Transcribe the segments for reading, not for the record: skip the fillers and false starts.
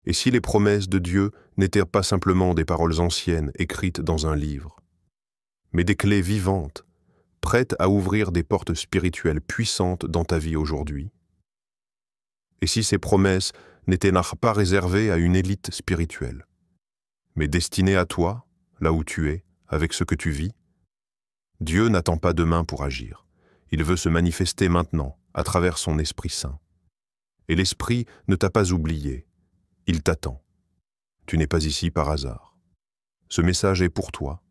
Et si les promesses de Dieu n'étaient pas simplement des paroles anciennes écrites dans un livre, mais des clés vivantes, prêtes à ouvrir des portes spirituelles puissantes dans ta vie aujourd'hui? Et si ces promesses n'étaient pas réservées à une élite spirituelle, mais destinées à toi, là où tu es, avec ce que tu vis? Dieu n'attend pas demain pour agir. Il veut se manifester maintenant, à travers son Esprit Saint. Et l'Esprit ne t'a pas oublié. Il t'attend. Tu n'es pas ici par hasard. Ce message est pour toi.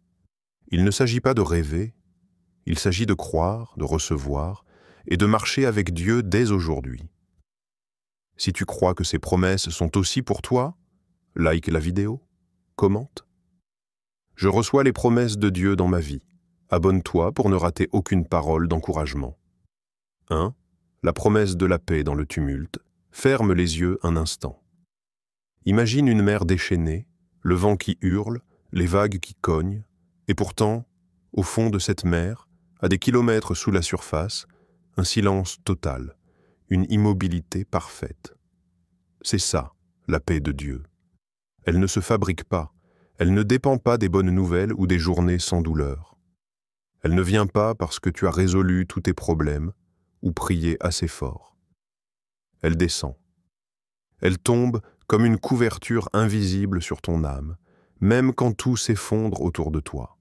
Il ne s'agit pas de rêver, il s'agit de croire, de recevoir et de marcher avec Dieu dès aujourd'hui. Si tu crois que ces promesses sont aussi pour toi, like la vidéo, commente. Je reçois les promesses de Dieu dans ma vie. Abonne-toi pour ne rater aucune parole d'encouragement. 1. La promesse de la paix dans le tumulte. Ferme les yeux un instant. Imagine une mer déchaînée, le vent qui hurle, les vagues qui cognent, et pourtant, au fond de cette mer, à des kilomètres sous la surface, un silence total, une immobilité parfaite. C'est ça, la paix de Dieu. Elle ne se fabrique pas, elle ne dépend pas des bonnes nouvelles ou des journées sans douleur. Elle ne vient pas parce que tu as résolu tous tes problèmes ou prié assez fort. Elle descend. Elle tombe comme une couverture invisible sur ton âme, même quand tout s'effondre autour de toi.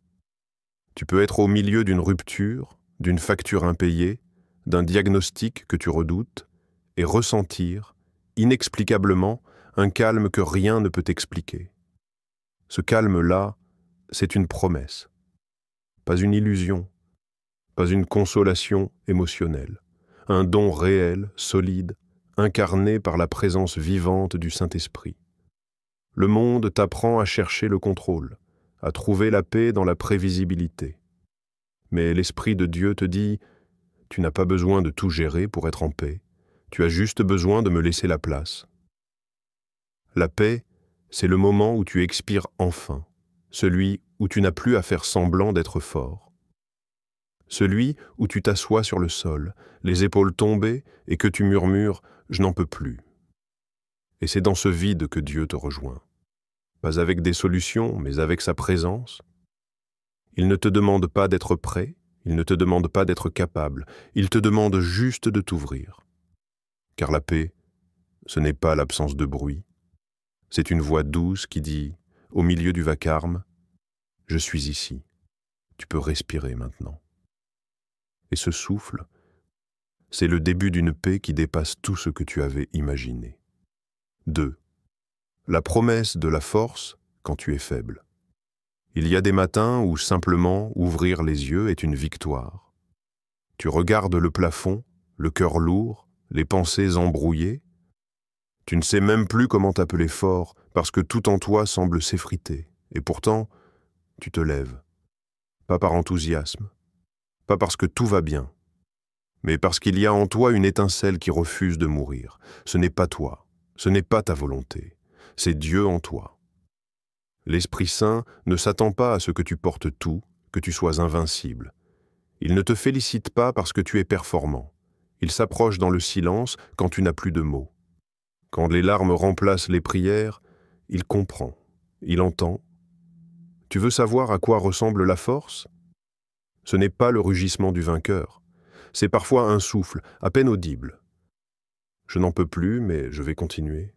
Tu peux être au milieu d'une rupture, d'une facture impayée, d'un diagnostic que tu redoutes, et ressentir, inexplicablement, un calme que rien ne peut expliquer. Ce calme-là, c'est une promesse, pas une illusion, pas une consolation émotionnelle, un don réel, solide, incarné par la présence vivante du Saint-Esprit. Le monde t'apprend à chercher le contrôle, à trouver la paix dans la prévisibilité. Mais l'Esprit de Dieu te dit « Tu n'as pas besoin de tout gérer pour être en paix, tu as juste besoin de me laisser la place. » La paix, c'est le moment où tu expires enfin, celui où tu n'as plus à faire semblant d'être fort. Celui où tu t'assois sur le sol, les épaules tombées, et que tu murmures « Je n'en peux plus ». Et c'est dans ce vide que Dieu te rejoint. Pas avec des solutions, mais avec sa présence. Il ne te demande pas d'être prêt, il ne te demande pas d'être capable, il te demande juste de t'ouvrir. Car la paix, ce n'est pas l'absence de bruit. C'est une voix douce qui dit, au milieu du vacarme, « Je suis ici, tu peux respirer maintenant. » Et ce souffle, c'est le début d'une paix qui dépasse tout ce que tu avais imaginé. 2. La promesse de la force quand tu es faible. Il y a des matins où simplement ouvrir les yeux est une victoire. Tu regardes le plafond, le cœur lourd, les pensées embrouillées. Tu ne sais même plus comment t'appeler fort parce que tout en toi semble s'effriter. Et pourtant, tu te lèves. Pas par enthousiasme, pas parce que tout va bien, mais parce qu'il y a en toi une étincelle qui refuse de mourir. Ce n'est pas toi, ce n'est pas ta volonté, c'est Dieu en toi. L'Esprit Saint ne s'attend pas à ce que tu portes tout, que tu sois invincible. Il ne te félicite pas parce que tu es performant. Il s'approche dans le silence quand tu n'as plus de mots. Quand les larmes remplacent les prières, il comprend, il entend. Tu veux savoir à quoi ressemble la force? Ce n'est pas le rugissement du vainqueur. C'est parfois un souffle, à peine audible. Je n'en peux plus, mais je vais continuer.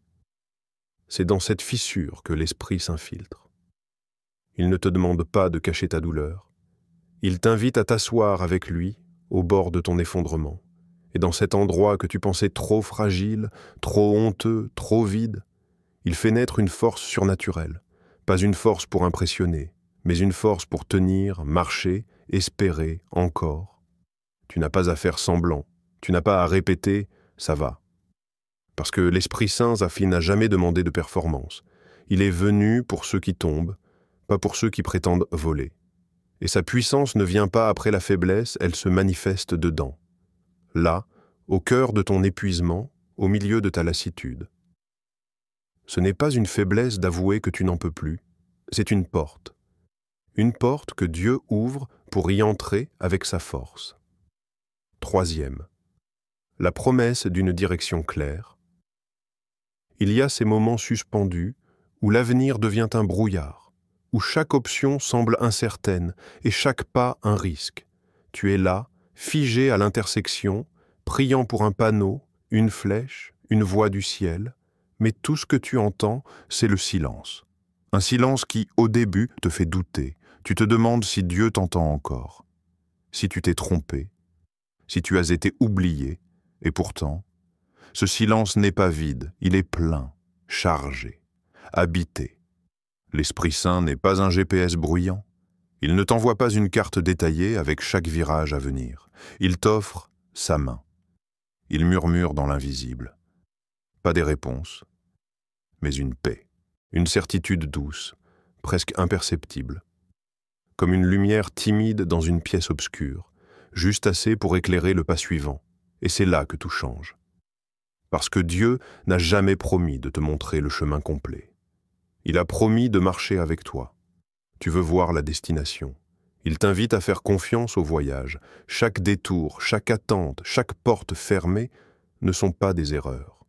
C'est dans cette fissure que l'Esprit s'infiltre. Il ne te demande pas de cacher ta douleur. Il t'invite à t'asseoir avec lui, au bord de ton effondrement. Et dans cet endroit que tu pensais trop fragile, trop honteux, trop vide, il fait naître une force surnaturelle. Pas une force pour impressionner, mais une force pour tenir, marcher, espérer encore. Tu n'as pas à faire semblant, tu n'as pas à répéter « ça va ». Parce que l'Esprit Saint, Zafi, n'a jamais demandé de performance. Il est venu pour ceux qui tombent, pas pour ceux qui prétendent voler. Et sa puissance ne vient pas après la faiblesse, elle se manifeste dedans. Là, au cœur de ton épuisement, au milieu de ta lassitude. Ce n'est pas une faiblesse d'avouer que tu n'en peux plus, c'est une porte. Une porte que Dieu ouvre pour y entrer avec sa force. 3. La promesse d'une direction claire. Il y a ces moments suspendus où l'avenir devient un brouillard, où chaque option semble incertaine et chaque pas un risque. Tu es là, figé à l'intersection, priant pour un panneau, une flèche, une voix du ciel, mais tout ce que tu entends, c'est le silence. Un silence qui, au début, te fait douter. Tu te demandes si Dieu t'entend encore, si tu t'es trompé, si tu as été oublié, et pourtant, ce silence n'est pas vide, il est plein, chargé, habité. L'Esprit Saint n'est pas un GPS bruyant. Il ne t'envoie pas une carte détaillée avec chaque virage à venir. Il t'offre sa main. Il murmure dans l'invisible. Pas des réponses, mais une paix, une certitude douce, presque imperceptible, comme une lumière timide dans une pièce obscure, juste assez pour éclairer le pas suivant. Et c'est là que tout change. Parce que Dieu n'a jamais promis de te montrer le chemin complet. Il a promis de marcher avec toi. Tu veux voir la destination. Il t'invite à faire confiance au voyage. Chaque détour, chaque attente, chaque porte fermée ne sont pas des erreurs.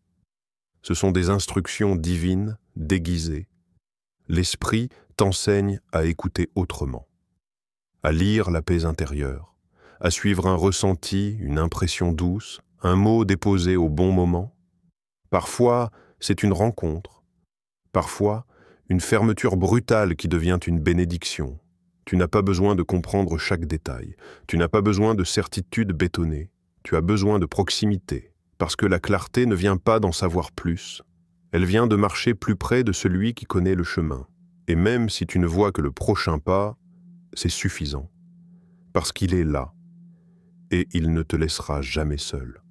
Ce sont des instructions divines, déguisées. L'Esprit t'enseigne à écouter autrement, à lire la paix intérieure, à suivre un ressenti, une impression douce, un mot déposé au bon moment. Parfois, c'est une rencontre. Parfois, une fermeture brutale qui devient une bénédiction. Tu n'as pas besoin de comprendre chaque détail. Tu n'as pas besoin de certitude bétonnée. Tu as besoin de proximité, parce que la clarté ne vient pas d'en savoir plus. Elle vient de marcher plus près de celui qui connaît le chemin. Et même si tu ne vois que le prochain pas, c'est suffisant, parce qu'il est là, et il ne te laissera jamais seul.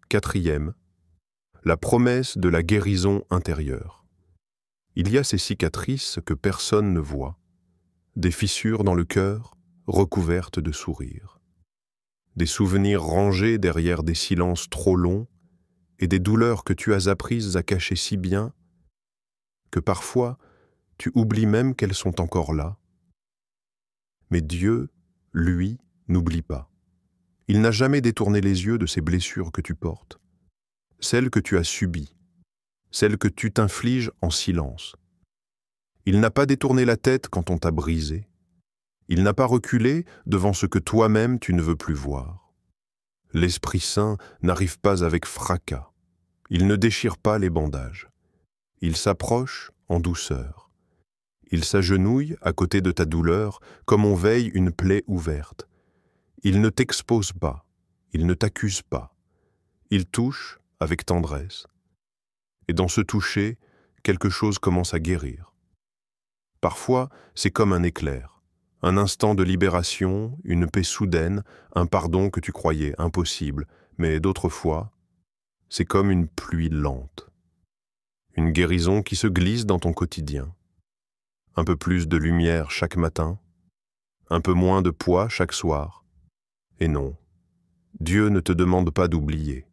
Quatrième, la promesse de la guérison intérieure. Il y a ces cicatrices que personne ne voit, des fissures dans le cœur recouvertes de sourires, des souvenirs rangés derrière des silences trop longs et des douleurs que tu as apprises à cacher si bien que parfois tu oublies même qu'elles sont encore là. Mais Dieu, lui, n'oublie pas. Il n'a jamais détourné les yeux de ces blessures que tu portes, celles que tu as subies, celles que tu t'infliges en silence. Il n'a pas détourné la tête quand on t'a brisé. Il n'a pas reculé devant ce que toi-même tu ne veux plus voir. L'Esprit Saint n'arrive pas avec fracas. Il ne déchire pas les bandages. Il s'approche en douceur. Il s'agenouille à côté de ta douleur comme on veille une plaie ouverte. Il ne t'expose pas. Il ne t'accuse pas. Il touche avec tendresse. Et dans ce toucher, quelque chose commence à guérir. Parfois, c'est comme un éclair, un instant de libération, une paix soudaine, un pardon que tu croyais impossible, mais d'autres fois, c'est comme une pluie lente. Une guérison qui se glisse dans ton quotidien. Un peu plus de lumière chaque matin, un peu moins de poids chaque soir. Et non, Dieu ne te demande pas d'oublier.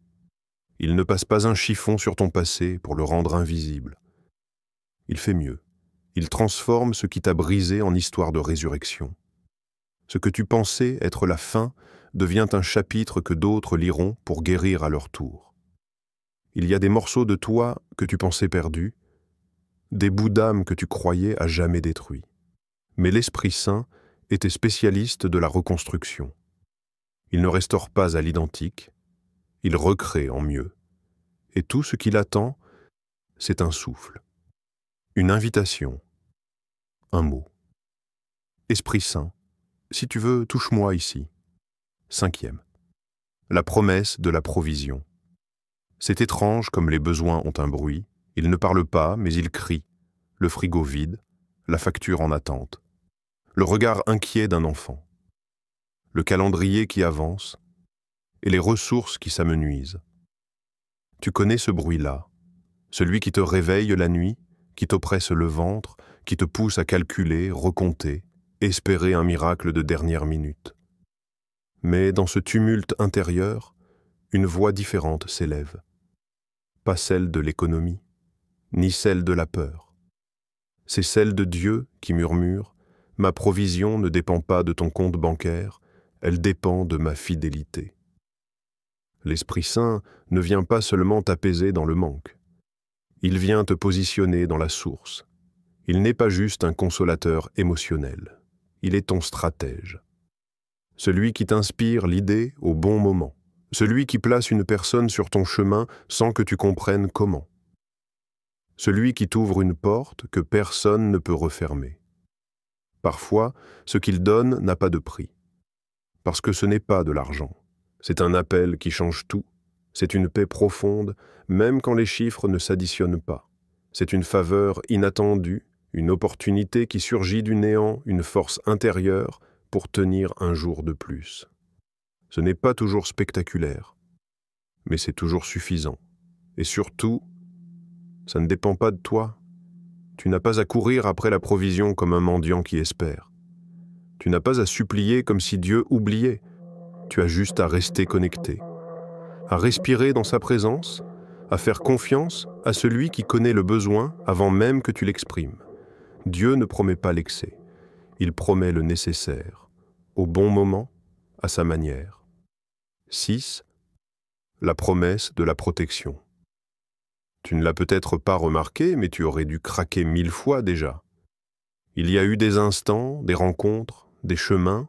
Il ne passe pas un chiffon sur ton passé pour le rendre invisible. Il fait mieux. Il transforme ce qui t'a brisé en histoire de résurrection. Ce que tu pensais être la fin devient un chapitre que d'autres liront pour guérir à leur tour. Il y a des morceaux de toi que tu pensais perdus, des bouts d'âme que tu croyais à jamais détruits. Mais l'Esprit Saint était spécialiste de la reconstruction. Il ne restaure pas à l'identique, il recrée en mieux. Et tout ce qu'il attend, c'est un souffle, une invitation, un mot. Esprit Saint, si tu veux, touche-moi ici. Cinquième, la promesse de la provision. C'est étrange comme les besoins ont un bruit. Ils ne parlent pas, mais ils crient. Le frigo vide, la facture en attente, le regard inquiet d'un enfant, le calendrier qui avance et les ressources qui s'amenuisent. Tu connais ce bruit-là, celui qui te réveille la nuit, qui t'oppresse le ventre, qui te pousse à calculer, recompter, espérer un miracle de dernière minute. Mais dans ce tumulte intérieur, une voix différente s'élève. Pas celle de l'économie, ni celle de la peur. C'est celle de Dieu qui murmure « Ma provision ne dépend pas de ton compte bancaire, elle dépend de ma fidélité. » L'Esprit Saint ne vient pas seulement t'apaiser dans le manque. Il vient te positionner dans la source. Il n'est pas juste un consolateur émotionnel. Il est ton stratège. Celui qui t'inspire l'idée au bon moment. Celui qui place une personne sur ton chemin sans que tu comprennes comment. Celui qui t'ouvre une porte que personne ne peut refermer. Parfois, ce qu'il donne n'a pas de prix. Parce que ce n'est pas de l'argent. C'est un appel qui change tout. C'est une paix profonde, même quand les chiffres ne s'additionnent pas. C'est une faveur inattendue, une opportunité qui surgit du néant, une force intérieure pour tenir un jour de plus. Ce n'est pas toujours spectaculaire, mais c'est toujours suffisant. Et surtout, ça ne dépend pas de toi. Tu n'as pas à courir après la provision comme un mendiant qui espère. Tu n'as pas à supplier comme si Dieu oubliait. Tu as juste à rester connecté, à respirer dans sa présence, à faire confiance à celui qui connaît le besoin avant même que tu l'exprimes. Dieu ne promet pas l'excès. Il promet le nécessaire, au bon moment, à sa manière. 6. La promesse de la protection. Tu ne l'as peut-être pas remarqué, mais tu aurais dû craquer 1000 fois déjà. Il y a eu des instants, des rencontres, des chemins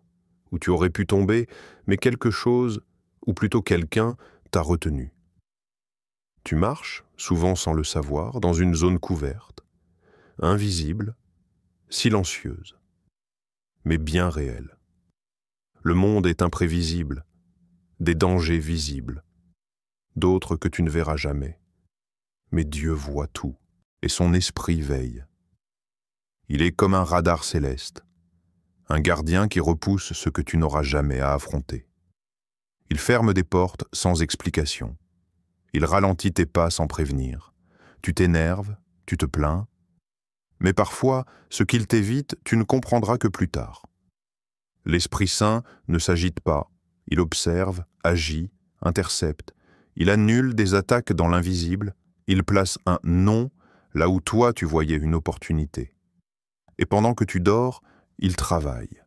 où tu aurais pu tomber, mais quelque chose, ou plutôt quelqu'un, t'a retenu. Tu marches, souvent sans le savoir, dans une zone couverte, invisible, silencieuse, mais bien réelle. Le monde est imprévisible, des dangers visibles, d'autres que tu ne verras jamais. Mais Dieu voit tout, et son esprit veille. Il est comme un radar céleste, un gardien qui repousse ce que tu n'auras jamais à affronter. Il ferme des portes sans explication. Il ralentit tes pas sans prévenir. Tu t'énerves, tu te plains, mais parfois, ce qu'il t'évite, tu ne comprendras que plus tard. L'Esprit Saint ne s'agite pas, il observe, agit, intercepte, il annule des attaques dans l'invisible, il place un non là où toi tu voyais une opportunité. Et pendant que tu dors, il travaille.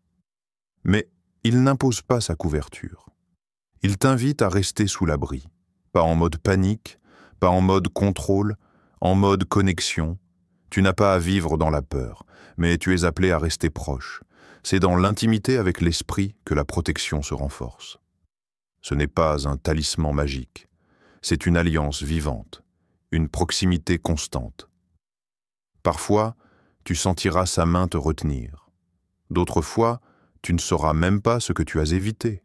Mais il n'impose pas sa couverture. Il t'invite à rester sous l'abri, pas en mode panique, pas en mode contrôle, en mode connexion. Tu n'as pas à vivre dans la peur, mais tu es appelé à rester proche. C'est dans l'intimité avec l'esprit que la protection se renforce. Ce n'est pas un talisman magique, c'est une alliance vivante, une proximité constante. Parfois, tu sentiras sa main te retenir. D'autres fois, tu ne sauras même pas ce que tu as évité.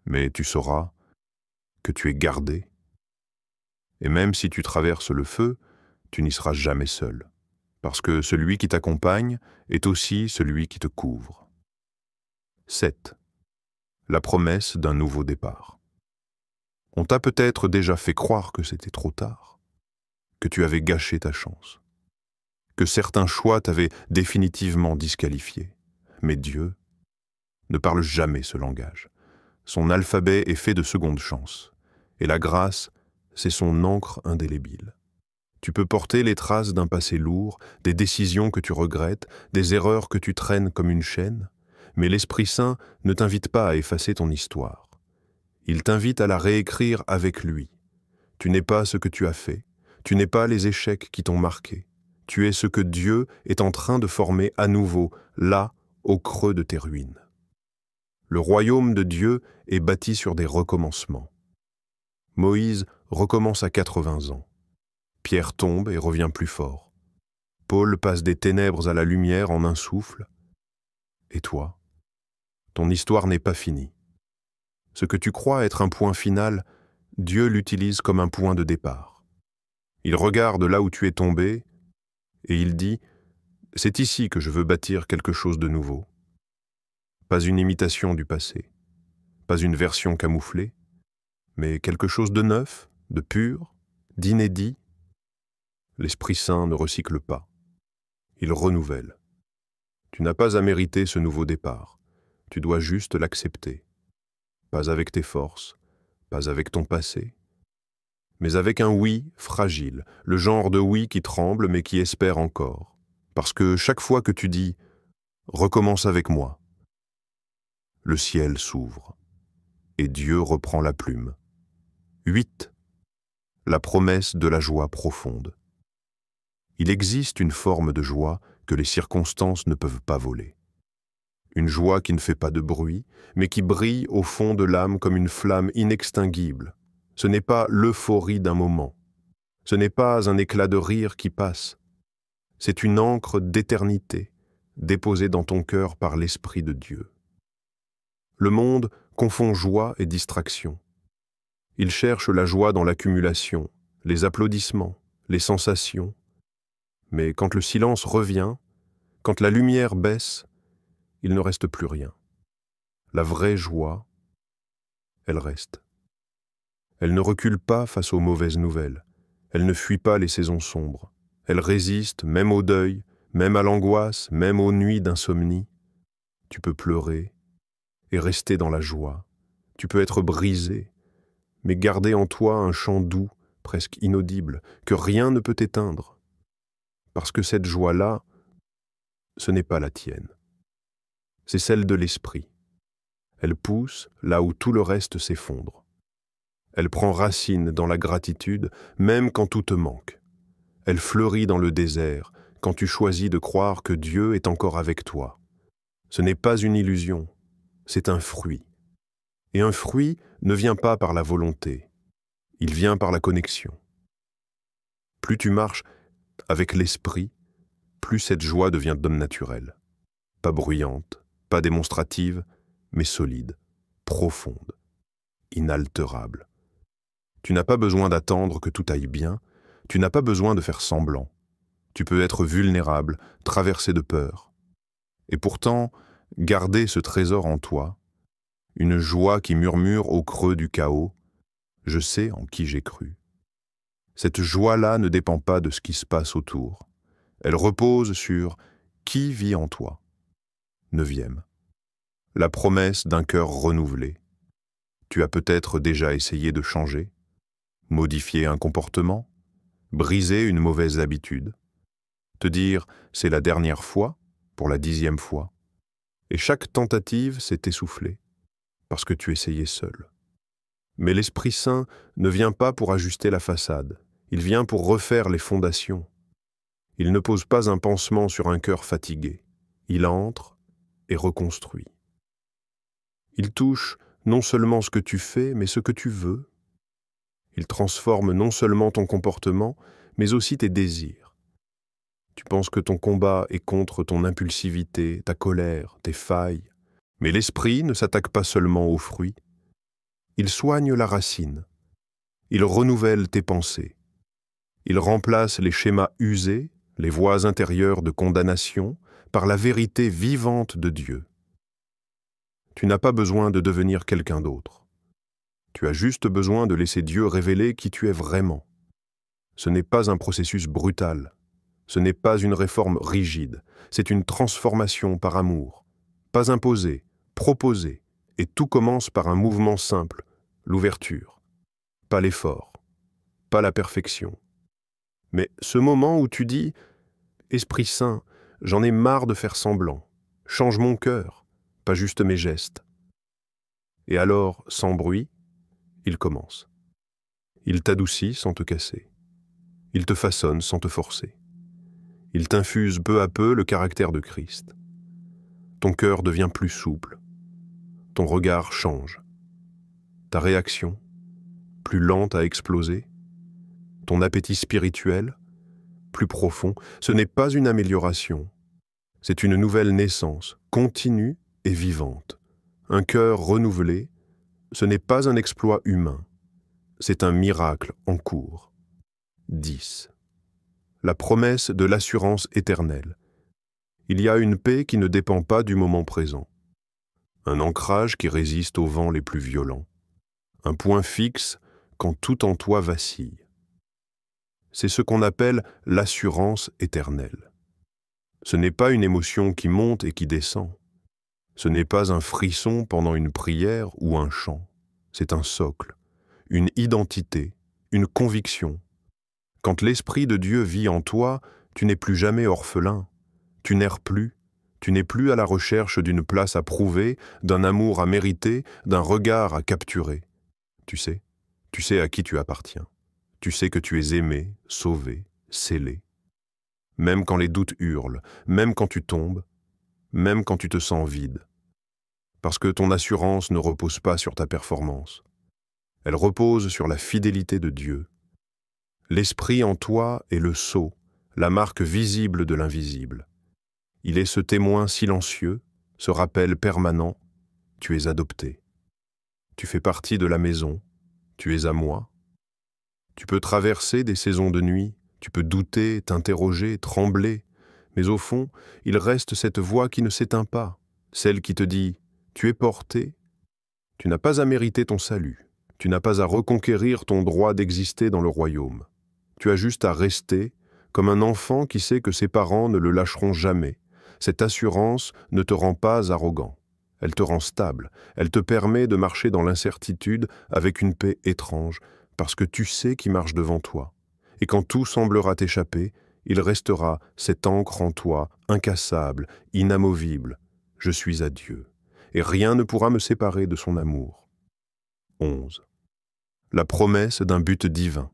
Mais tu sauras que tu es gardé. Et même si tu traverses le feu, tu n'y seras jamais seul. Parce que celui qui t'accompagne est aussi celui qui te couvre. 7. La promesse d'un nouveau départ. On t'a peut-être déjà fait croire que c'était trop tard, que tu avais gâché ta chance, que certains choix t'avaient définitivement disqualifié. Mais Dieu ne parle jamais ce langage. Son alphabet est fait de secondes chances, et la grâce, c'est son encre indélébile. Tu peux porter les traces d'un passé lourd, des décisions que tu regrettes, des erreurs que tu traînes comme une chaîne, mais l'Esprit Saint ne t'invite pas à effacer ton histoire. Il t'invite à la réécrire avec lui. Tu n'es pas ce que tu as fait, tu n'es pas les échecs qui t'ont marqué. Tu es ce que Dieu est en train de former à nouveau, là, au creux de tes ruines. Le royaume de Dieu est bâti sur des recommencements. Moïse recommence à 80 ans. Pierre tombe et revient plus fort. Paul passe des ténèbres à la lumière en un souffle. Et toi, ton histoire n'est pas finie. Ce que tu crois être un point final, Dieu l'utilise comme un point de départ. Il regarde là où tu es tombé et il dit « C'est ici que je veux bâtir quelque chose de nouveau. » Pas une imitation du passé, pas une version camouflée, mais quelque chose de neuf, de pur, d'inédit. L'Esprit Saint ne recycle pas. Il renouvelle. Tu n'as pas à mériter ce nouveau départ. Tu dois juste l'accepter. Pas avec tes forces, pas avec ton passé, mais avec un oui fragile, le genre de oui qui tremble mais qui espère encore. Parce que chaque fois que tu dis « recommence avec moi », le ciel s'ouvre et Dieu reprend la plume. 8. La promesse de la joie profonde. Il existe une forme de joie que les circonstances ne peuvent pas voler. Une joie qui ne fait pas de bruit, mais qui brille au fond de l'âme comme une flamme inextinguible. Ce n'est pas l'euphorie d'un moment. Ce n'est pas un éclat de rire qui passe. C'est une encre d'éternité, déposée dans ton cœur par l'Esprit de Dieu. Le monde confond joie et distraction. Il cherche la joie dans l'accumulation, les applaudissements, les sensations. Mais quand le silence revient, quand la lumière baisse, il ne reste plus rien. La vraie joie, elle reste. Elle ne recule pas face aux mauvaises nouvelles. Elle ne fuit pas les saisons sombres. Elle résiste même au deuil, même à l'angoisse, même aux nuits d'insomnie. Tu peux pleurer et rester dans la joie. Tu peux être brisé, mais garder en toi un chant doux, presque inaudible, que rien ne peut éteindre. Parce que cette joie-là, ce n'est pas la tienne. C'est celle de l'esprit. Elle pousse là où tout le reste s'effondre. Elle prend racine dans la gratitude, même quand tout te manque. Elle fleurit dans le désert, quand tu choisis de croire que Dieu est encore avec toi. Ce n'est pas une illusion, c'est un fruit. Et un fruit ne vient pas par la volonté, il vient par la connexion. Plus tu marches avec l'esprit, plus cette joie devient d'homme naturel. Pas bruyante, pas démonstrative, mais solide, profonde, inaltérable. Tu n'as pas besoin d'attendre que tout aille bien, tu n'as pas besoin de faire semblant. Tu peux être vulnérable, traversé de peur. Et pourtant, garder ce trésor en toi, une joie qui murmure au creux du chaos, je sais en qui j'ai cru. Cette joie-là ne dépend pas de ce qui se passe autour. Elle repose sur qui vit en toi. 9e. La promesse d'un cœur renouvelé. Tu as peut-être déjà essayé de changer, modifier un comportement, briser une mauvaise habitude, te dire « c'est la dernière fois » pour la 10e fois. Et chaque tentative s'est essoufflée, parce que tu essayais seul. Mais l'Esprit Saint ne vient pas pour ajuster la façade, il vient pour refaire les fondations. Il ne pose pas un pansement sur un cœur fatigué, il entre et reconstruit. Il touche non seulement ce que tu fais, mais ce que tu veux. Il transforme non seulement ton comportement, mais aussi tes désirs. Tu penses que ton combat est contre ton impulsivité, ta colère, tes failles. Mais l'esprit ne s'attaque pas seulement aux fruits. Il soigne la racine. Il renouvelle tes pensées. Il remplace les schémas usés, les voies intérieures de condamnation, par la vérité vivante de Dieu. Tu n'as pas besoin de devenir quelqu'un d'autre. Tu as juste besoin de laisser Dieu révéler qui tu es vraiment. Ce n'est pas un processus brutal. Ce n'est pas une réforme rigide. C'est une transformation par amour. Pas imposée, proposée. Et tout commence par un mouvement simple, l'ouverture. Pas l'effort. Pas la perfection. Mais ce moment où tu dis « Esprit Saint, j'en ai marre de faire semblant. Change mon cœur, pas juste mes gestes. » Et alors, sans bruit, il commence. Il t'adoucit sans te casser. Il te façonne sans te forcer. Il t'infuse peu à peu le caractère de Christ. Ton cœur devient plus souple. Ton regard change. Ta réaction, plus lente à exploser. Ton appétit spirituel, plus profond. Ce n'est pas une amélioration. C'est une nouvelle naissance, continue et vivante. Un cœur renouvelé, ce n'est pas un exploit humain. C'est un miracle en cours. 10. La promesse de l'assurance éternelle. Il y a une paix qui ne dépend pas du moment présent. Un ancrage qui résiste aux vents les plus violents. Un point fixe quand tout en toi vacille. C'est ce qu'on appelle l'assurance éternelle. Ce n'est pas une émotion qui monte et qui descend. Ce n'est pas un frisson pendant une prière ou un chant. C'est un socle, une identité, une conviction. Quand l'Esprit de Dieu vit en toi, tu n'es plus jamais orphelin. Tu n'erres plus. Tu n'es plus à la recherche d'une place à prouver, d'un amour à mériter, d'un regard à capturer. Tu sais à qui tu appartiens. Tu sais que tu es aimé, sauvé, scellé. même quand les doutes hurlent, même quand tu tombes, même quand tu te sens vide. Parce que ton assurance ne repose pas sur ta performance. Elle repose sur la fidélité de Dieu. L'Esprit en toi est le sceau, la marque visible de l'invisible. Il est ce témoin silencieux, ce rappel permanent, tu es adopté. Tu fais partie de la maison, tu es à moi. Tu peux traverser des saisons de nuit, tu peux douter, t'interroger, trembler, mais au fond, il reste cette voix qui ne s'éteint pas, celle qui te dit « Tu es porté ». Tu n'as pas à mériter ton salut, tu n'as pas à reconquérir ton droit d'exister dans le royaume. Tu as juste à rester, comme un enfant qui sait que ses parents ne le lâcheront jamais. Cette assurance ne te rend pas arrogant. Elle te rend stable, elle te permet de marcher dans l'incertitude avec une paix étrange, parce que tu sais qui marche devant toi. Et quand tout semblera t'échapper, il restera cette ancre en toi, incassable, inamovible. Je suis à Dieu, et rien ne pourra me séparer de son amour. 11. La promesse d'un but divin.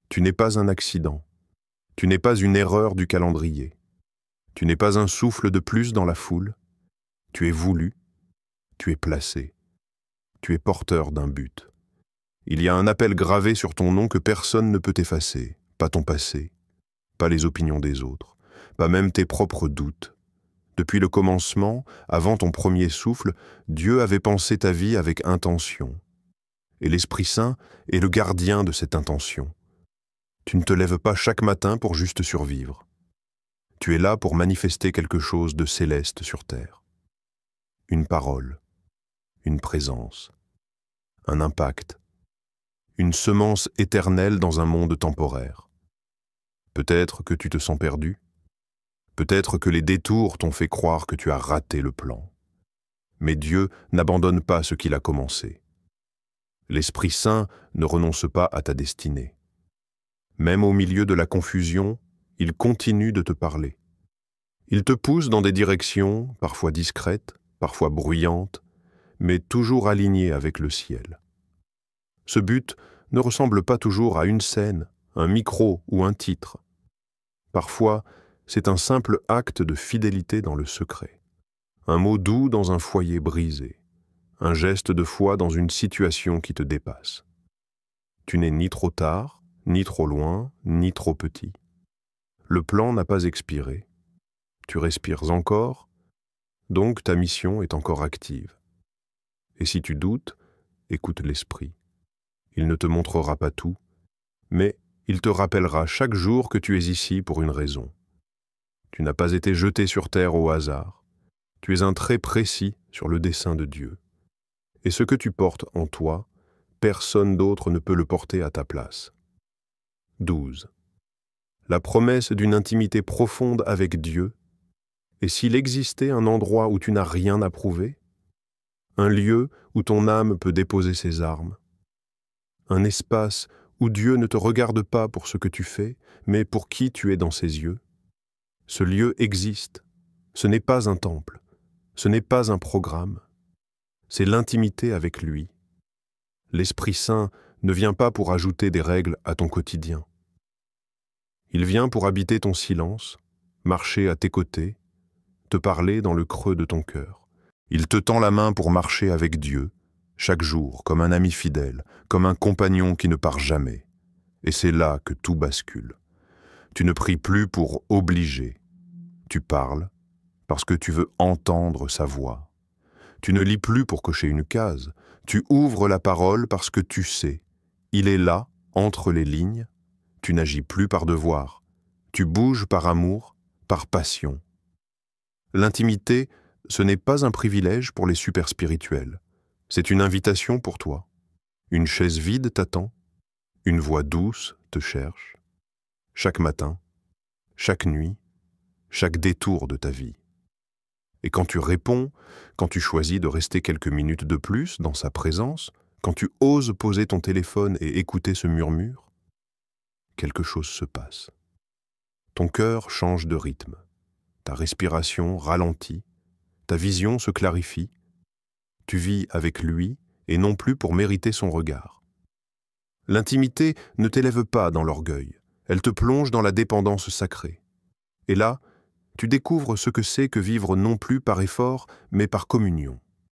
Tu n'es pas un accident, tu n'es pas une erreur du calendrier, tu n'es pas un souffle de plus dans la foule, tu es voulu, tu es placé, tu es porteur d'un but. Il y a un appel gravé sur ton nom que personne ne peut effacer, pas ton passé, pas les opinions des autres, pas même tes propres doutes. Depuis le commencement, avant ton premier souffle, Dieu avait pensé ta vie avec intention. Et l'Esprit Saint est le gardien de cette intention. Tu ne te lèves pas chaque matin pour juste survivre. Tu es là pour manifester quelque chose de céleste sur terre. Une parole, une présence, un impact, une semence éternelle dans un monde temporaire. Peut-être que tu te sens perdu, peut-être que les détours t'ont fait croire que tu as raté le plan. Mais Dieu n'abandonne pas ce qu'il a commencé. L'Esprit Saint ne renonce pas à ta destinée. Même au milieu de la confusion, il continue de te parler. Il te pousse dans des directions, parfois discrètes, parfois bruyantes, mais toujours alignées avec le ciel. Ce but ne ressemble pas toujours à une scène, un micro ou un titre. Parfois, c'est un simple acte de fidélité dans le secret. Un mot doux dans un foyer brisé. Un geste de foi dans une situation qui te dépasse. Tu n'es ni trop tard, ni trop loin, ni trop petit. Le plan n'a pas expiré. Tu respires encore, donc ta mission est encore active. Et si tu doutes, écoute l'Esprit. Il ne te montrera pas tout, mais il te rappellera chaque jour que tu es ici pour une raison. Tu n'as pas été jeté sur terre au hasard. Tu es un trait précis sur le dessein de Dieu. Et ce que tu portes en toi, personne d'autre ne peut le porter à ta place. 12. La promesse d'une intimité profonde avec Dieu. Et s'il existait un endroit où tu n'as rien à prouver, un lieu où ton âme peut déposer ses armes, un espace où Dieu ne te regarde pas pour ce que tu fais, mais pour qui tu es dans ses yeux, ce lieu existe. Ce n'est pas un temple, ce n'est pas un programme, c'est l'intimité avec lui. L'Esprit Saint ne vient pas pour ajouter des règles à ton quotidien. Il vient pour habiter ton silence, marcher à tes côtés, te parler dans le creux de ton cœur. Il te tend la main pour marcher avec Dieu, chaque jour, comme un ami fidèle, comme un compagnon qui ne part jamais. Et c'est là que tout bascule. Tu ne pries plus pour obliger. Tu parles parce que tu veux entendre sa voix. Tu ne lis plus pour cocher une case. Tu ouvres la parole parce que tu sais. Il est là, entre les lignes. Tu n'agis plus par devoir. Tu bouges par amour, par passion. L'intimité, ce n'est pas un privilège pour les super spirituels. C'est une invitation pour toi. Une chaise vide t'attend. Une voix douce te cherche. Chaque matin, chaque nuit, chaque détour de ta vie. Et quand tu réponds, quand tu choisis de rester quelques minutes de plus dans sa présence, quand tu oses poser ton téléphone et écouter ce murmure, quelque chose se passe. Ton cœur change de rythme, ta respiration ralentit, ta vision se clarifie, tu vis avec lui et non plus pour mériter son regard. L'intimité ne t'élève pas dans l'orgueil, Elle te plonge dans la dépendance sacrée. Et là, tu découvres ce que c'est que vivre non plus par effort, mais par communion.